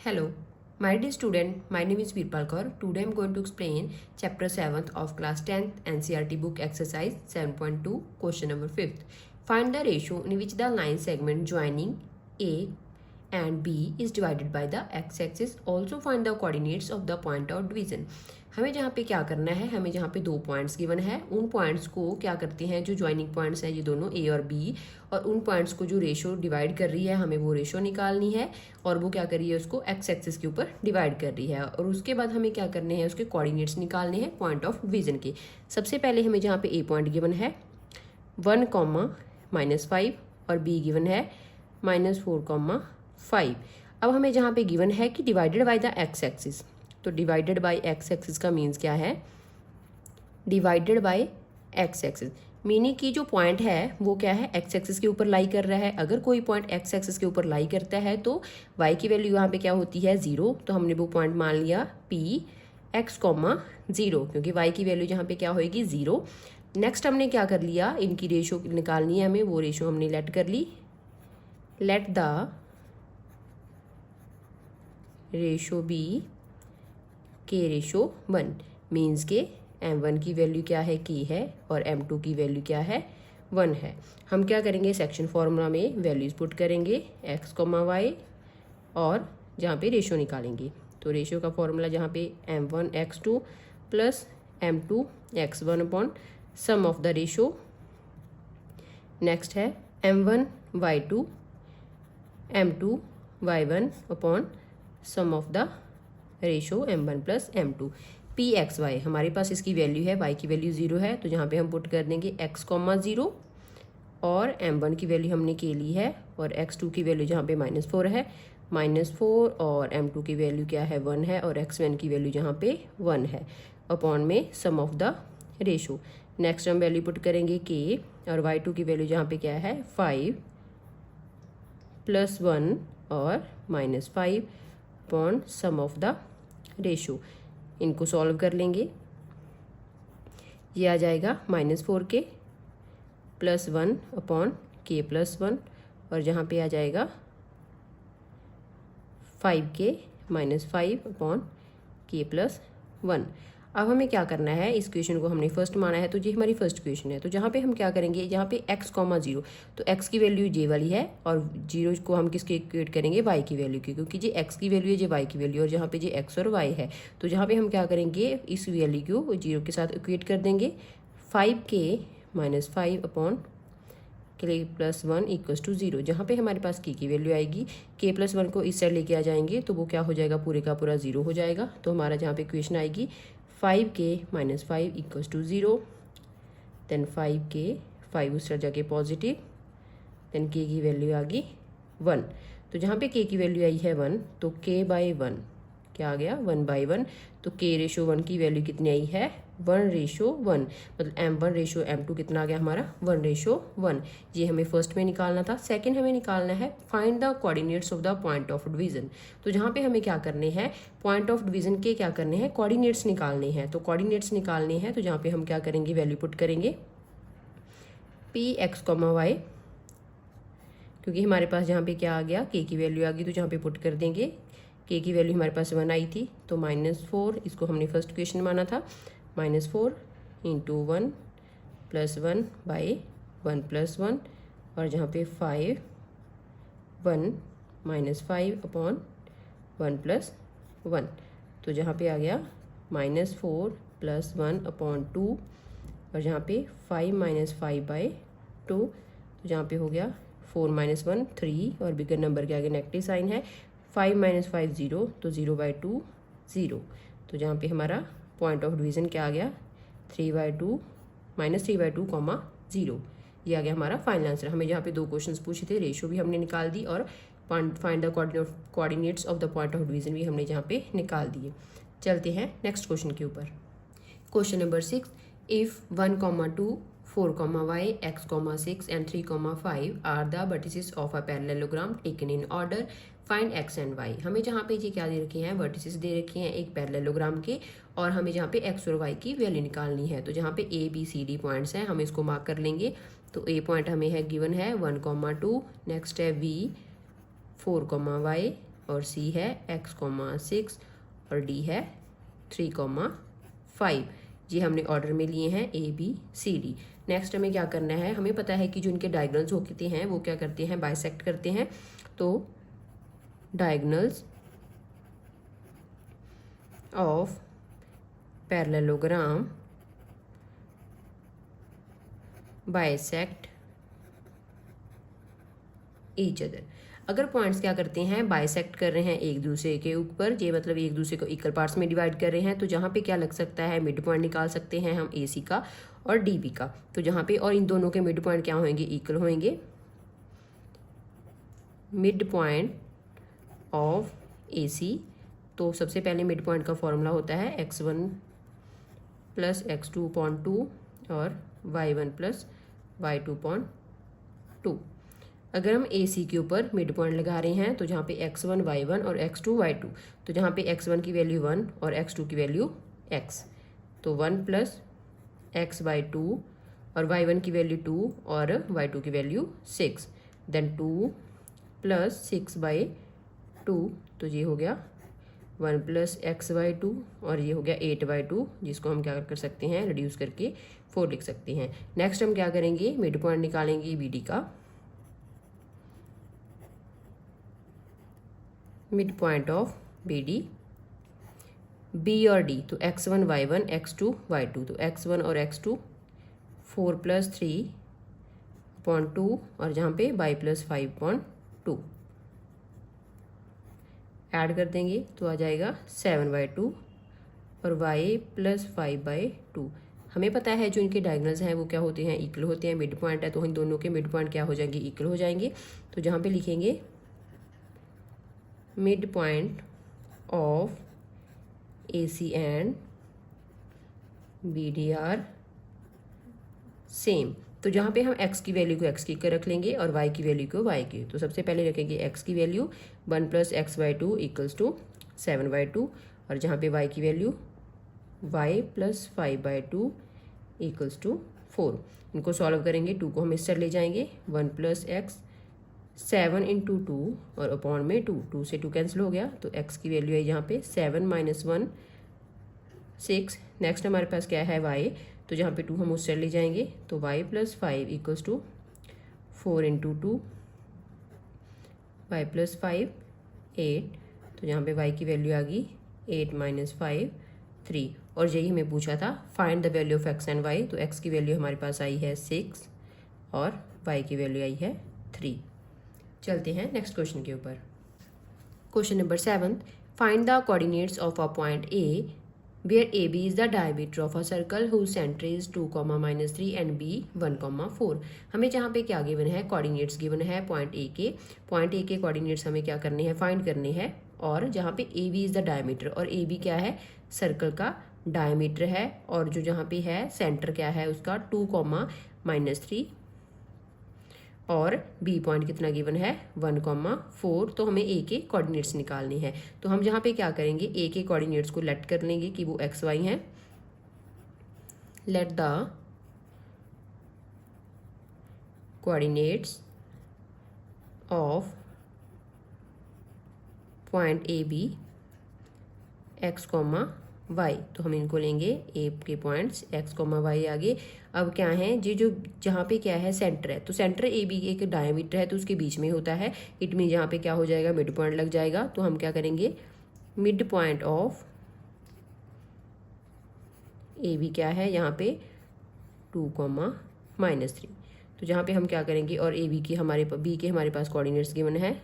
Hello, my dear student. My name is Virpal Kaur. Today I am going to explain chapter 7th of class 10th NCERT book exercise 7.2 question number 5th. Find the ratio in which the line segment joining A and B is divided by the x-axis. Also find the coordinates of the point of division. हमें जहाँ पे क्या करना है, हमें जहाँ पे दो पॉइंट्स गिवन है उन पॉइंट्स को क्या करते हैं, जो ज्वाइनिंग पॉइंट्स हैं ये दोनों ए और बी, और उन पॉइंट्स को जो रेशो डिवाइड कर रही है हमें वो रेशो निकालनी है, और वो क्या कर रही है उसको एक्स एक्सिस के ऊपर डिवाइड कर रही है। और उसके बाद हमें क्या करने हैं, उसके कोऑर्डिनेट्स निकालने हैं पॉइंट ऑफ डिवीजन के। सबसे पहले हमें जहाँ पे ए पॉइंट गिवन है 1, -5 और बी गिवन है -4, 5। अब हमें जहाँ पे गिवन है कि divided by the x axis, तो डिवाइडेड बाय एक्स एक्सिस का मीन्स क्या है, divided by x axis meaning कि जो पॉइंट है वो क्या है, एक्स एक्सिस के ऊपर लाई कर रहा है। अगर कोई पॉइंट एक्स एक्सिस के ऊपर लाई करता है तो वाई की वैल्यू यहाँ पे क्या होती है 0, तो हमने वो पॉइंट मान लिया P(x,0), क्योंकि वाई की वैल्यू यहाँ पे क्या होगी 0। नेक्स्ट हमने क्या कर लिया, इनकी रेशो निकालनी है हमें, वो रेशो हमने लेट कर ली, let the ratio be K/1 means के m1 की वैल्यू क्या है k है और m2 की वैल्यू क्या है 1 है। हम क्या करेंगे, सेक्शन फॉर्मूला में वैल्यूज पुट करेंगे x, y और जहाँ पे रेशो निकालेंगे, तो रेशो का फॉर्मूला जहाँ पे m1x2 plus m2x1 upon sum of the ratio. Next है m1y2 m2y1 upon sum of the ratio m1 plus m2। Pxy हमारे पास इसकी वैल्यू है, y की वैल्यू 0 है, तो जहाँ पे हम पुट कर देंगे x, 0 और m1 की वैल्यू हमने के ली है, और x2 की वैल्यू जहाँ पे -4 है, -4 और m2 की वैल्यू क्या है 1 है, और x1 की वैल्यू जहाँ पे 1 है, अपॉन में सम ऑफ द रेशो। नेक्स्ट हम वैल्यू पुट करेंगे k, और y2 की वैल्यू जहाँ पे क्या है 5 + 1 और -5 upon sum of the ratio. इनको सॉल्व कर लेंगे, ये आ जाएगा -4k + 1 अपॉन k + 1, और जहाँ पे आ जाएगा 5k -5 अपॉन k + 1। अब हमें क्या करना है, इस क्वेश्चन को हमने फर्स्ट माना है, तो ये हमारी फर्स्ट क्वेश्चन है। तो जहाँ पे हम क्या करेंगे, जहाँ पे x, 0, तो x की वैल्यू जे वाली है, और 0 को हम किसके इक्वेट करेंगे, y की वैल्यू की, क्योंकि ये x की वैल्यू है, ये y की वैल्यू, और जहाँ पे ये x और y है, तो जहाँ पे हम क्या करेंगे, इस वैल्यू को 0 के साथ इक्वेट कर देंगे। 5k -5 upon k + 1 = 0। जहाँ पे हमारे पास k की वैल्यू आएगी, k + 1 को इस साइड लेके आ जाएंगे, तो वो क्या हो जाएगा, पूरे का पूरा 0 हो जाएगा। तो हमारा जहाँ पे इक्वेशन आएगी 5k -5 = 0, देन 5k 5 उस साइड जाके पॉजिटिव, देन k की वैल्यू आ गई 1। तो जहाँ पे k की वैल्यू आई है 1, तो k/1 क्या आ गया 1/1, तो k/1 की वैल्यू कितनी आई है 1/1, मतलब m1 m2 कितना आ गया हमारा 1/1। ये हमें फर्स्ट में निकालना था। सेकंड हमें निकालना है find the coordinates of the point of division. तो जहाँ पे हमें क्या करने हैं, पॉइंट ऑफ डिवीजन के क्या करने हैं, कोऑर्डिनेट्स निकालने हैं। तो कोऑर्डिनेट्स निकालने हैं, तो जहाँ पे हम क्या करेंगे, वैल्यू पुट करेंगे Px, y, क्योंकि हमारे पास जहाँ पे क्या आ गया, k की वैल्यू आ गई, तो जहाँ पे पुट कर देंगे, k की वैल्यू हमारे पास 1 आई थी, तो -4, इसको हमने फर्स्ट क्वेश्चन माना था, -4 × 1 + 1/1 + 1, और जहाँ पे 5 1 -5 अपॉन 1 + 1, तो जहाँ पे आ गया -4 + 1 अपॉन 2, और जहाँ पे 5 -5/2, तो जहाँ पे हो गया 4 - 1 3, और बिगर नंबर के आगे नेगेटिव साइन है, 5 - 5 0, तो 0/2 0। तो जहाँ पे हमारा पॉइंट ऑफ डिवीजन क्या आ गया 3/2 -3/2, 0। ये आ गया हमारा फाइनल आंसर। हमें जहाँ पे दो क्वेश्चंस पूछे थे, रेशो भी हमने निकाल दी, और find the coordinates of the point of division भी हमने जहाँ पे निकाल दिए। चलते हैं नेक्स्ट क्वेश्चन के ऊपर। Question number 6, if 1, 2, 4, y, x, 6 and 3, 5 are the vertices of a parallelogram taken in order, find x and y। हमें जहाँ पे ये क्या दे रखे हैं, वर्टिसेस दे रखे हैं एक पैरेललोग्राम के, और हमें जहाँ पे x और y की वैल्यू निकालनी है। तो जहाँ पे a b c d points हैं, हम इसको मार्क कर लेंगे। तो a पॉइंट हमें है गिवन है 1, 2, नेक्स्ट है v 4, y और C है x,6 और D है 3,5। ये हमने ऑर्डर में लिए हैं ABCD। नेक्स्ट हमें क्या करना है, हमें पता है कि जो इनके डायगोनल्स होते हैं वो क्या करते हैं, बाइसेक्ट करते हैं। तो diagonals of parallelogram bisect each other. अगर पॉइंट्स क्या करते हैं, बाइसेक्ट कर रहे हैं एक दूसरे के ऊपर, ये मतलब एक दूसरे को इक्वल पार्ट्स में डिवाइड कर रहे हैं, तो जहाँ पे क्या लग सकता है, मिड पॉइंट निकाल सकते हैं हम AC का और DB का। तो जहाँ पे, और इन दोनों के मिड पॉइंट क्या होंगे, इक्वल होंगे। मिड पॉइंट ऑफ AC, तो सबसे पहले मिड पॉइंट का फॉर्मूला होता है x1 प्लस x2/2 और y1 प्लस y2/2। अगर हम AC के ऊपर मिड पॉइंट लगा रहे हैं तो जहाँ पे x1 y1 और x2 y2, तो जहाँ पे x1 की वैल्यू 1 और x2 की वैल्यू x, तो 1 प्लस x/2 और y1 की वैल्यू 2 और y2 की वैल्यू 6, देन 2 प्लस 6/2, तो ये हो गया 1 प्लस x/2 और ये हो गया 8/2, जिसको हम क्या कर सकते हैं, रिड्यूस करके 4 लिख सकते हैं। नेक्स्ट हम क्या करेंगे, मिड पॉइंट निकालेंगे BD का। Mid point of BD, B और D, तो x1 y1 x2 y2, तो x1 और x2 4 प्लस 3/2 और जहाँ पे y प्लस 5/2 ऐड कर देंगे तो आ जाएगा 7/2 और y प्लस 5/2। हमें पता है जो इनके डायगोनल्स हैं वो क्या होते हैं, इक्वल होते हैं। मिड पॉइंट है तो इन दोनों के मिड पॉइंट क्या हो जाएंगे, इक्वल हो जाएंगे। तो जहाँ पे लिखेंगे mid point of AC and BD are same, तो जहाँ पे हम x की वैल्यू को x की कर रख लेंगे और y की वैल्यू को y की। तो सबसे पहले रखेंगे x की value 1 plus x/2 equals to 7/2 और जहाँ पे y की value y plus 5/2 equals to 4। इनको सॉल्व करेंगे, 2 को हम इस साइड ले जाएंगे, 1 प्लस x 7 इंटू 2 और अपॉन में 2 से 2 कैंसिल हो गया, तो x की वैल्यू है यहाँ पे 7 माइनस 1 6। नेक्स्ट हमारे पास क्या है y, तो जहाँ पे 2 हम उस साइड ले जाएंगे, तो y plus 5 equals to 4 into 2, y plus 5 8, तो यहाँ पे y की वैल्यू आ गई 8 माइनस 5 3। और यही हमें पूछा था, find the value of x and y, तो x की वैल्यू हमारे पास आई है 6 और y की वैल्यू आई है 3। चलते हैं नेक्स्ट क्वेश्चन के ऊपर। Question number 7, find the coordinates of a point A where AB is the diameter of a circle whose center is 2, -3 and B 1, 4। हमें जहाँ पे क्या गिवन है, कोऑर्डिनेट्स गिवन है पॉइंट A के। पॉइंट A के कोऑर्डिनेट्स हमें क्या करने हैं, फाइंड करने हैं। और जहाँ पे AB इज द डायमीटर, और AB क्या है, सर्कल का डायमीटर है। और जो जहाँ पे है सेंटर क्या है उसका 2, -3 और B पॉइंट कितना गिवन है 1, 4। तो हमें A के कोऑर्डिनेट्स निकालने हैं। तो हम जहाँ पे क्या करेंगे, A के कोऑर्डिनेट्स को लेट कर लेंगे कि वो x y हैं। Let the coordinates of point AB x, y, तो हम इनको लेंगे A के पॉइंट्स x, y आगे। अब क्या है जी, जो जहाँ पे क्या है सेंटर है, तो सेंटर AB एक डायमीटर है तो उसके बीच में होता है। इट मीन यहाँ पे क्या हो जाएगा, मिड पॉइंट लग जाएगा। तो हम क्या करेंगे, मिड पॉइंट ऑफ AB क्या है यहाँ पे 2, -3। तो जहाँ पे हम क्या करेंगे, और AB की हमारे B के हमारे पास कोऑर्डिनेट्स गिवन है।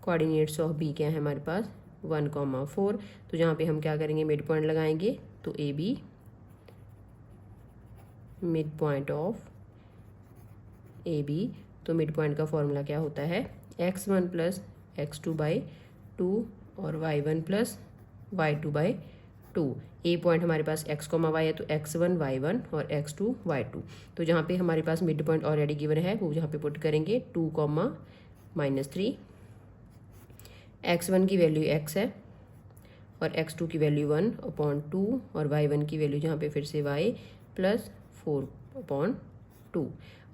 कोऑर्डिनेट्स ऑफ B क्या है हमारे पास 1, 4। तो जहाँ पे हम क्या करेंगे, मिड पॉइंट लगाएंगे। तो AB mid point of AB, तो मिड पॉइंट का फॉर्मूला क्या होता है, x1 प्लस x2/2 और y1 plus y2/2। A point हमारे पास x, y है, तो x1 y1 और x2 y2। तो जहाँ पे हमारे पास मिड पॉइंट ऑलरेडी गिवन है वो जहाँ पे पुट करेंगे 2, -3। x1 की वैल्यू x है और x2 की वैल्यू 1/2 और y1 की वैल्यू जहाँ पे फिर से y प्लस 4/2।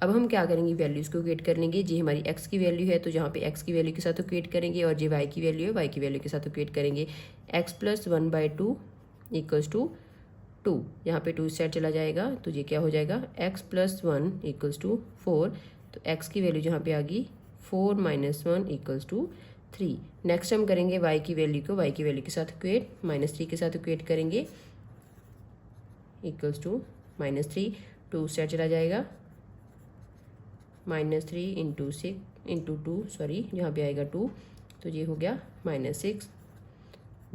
अब हम क्या करेंगे, वैल्यूज़ को इक्वेट कर लेंगे। जी हमारी x की वैल्यू है तो जहाँ पे x की वैल्यू के साथ इक्वेट करेंगे, और जी y की वैल्यू है y की वैल्यू के साथ इक्वेट करेंगे। x प्लस 1/2 इक्वल्स टू 2, यहाँ पे 2 साइड चला जाएगा तो ये क्या हो जाएगा, x प्लस 1 इक्वल्स टू 4। तो x की वैल्यू जहाँ पे आ गई 4 माइनस 1 इक्वल्स टू 3। नेक्स्ट हम करेंगे y की वैल्यू को y की वैल्यू के साथ इक्वेट, -3 के साथ इक्वेट करेंगे, इक्वल्स टू -3, 2 साइड चला जाएगा, -3 इंटू 6 इंटू 2 सॉरी यहाँ पे आएगा 2, तो ये हो गया -6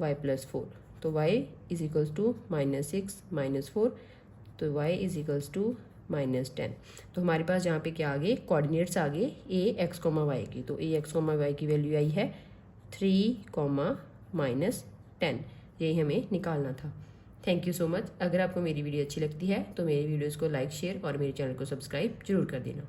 y प्लस 4। तो y इज इक्वल्स टू -6 -4, तो y इज इक्वल्स टू -10। तो हमारे पास जहाँ पे क्या आ गए, कोऑर्डिनेट्स आ गए ए एक्स कॉमा वाई की। तो ए एक्स कॉमा वाई की वैल्यू आई है 3, -10, यही हमें निकालना था। Thank you so much. अगर आपको मेरी वीडियो अच्छी लगती है तो मेरी वीडियोज़ को लाइक शेयर और मेरे चैनल को सब्सक्राइब जरूर कर देना।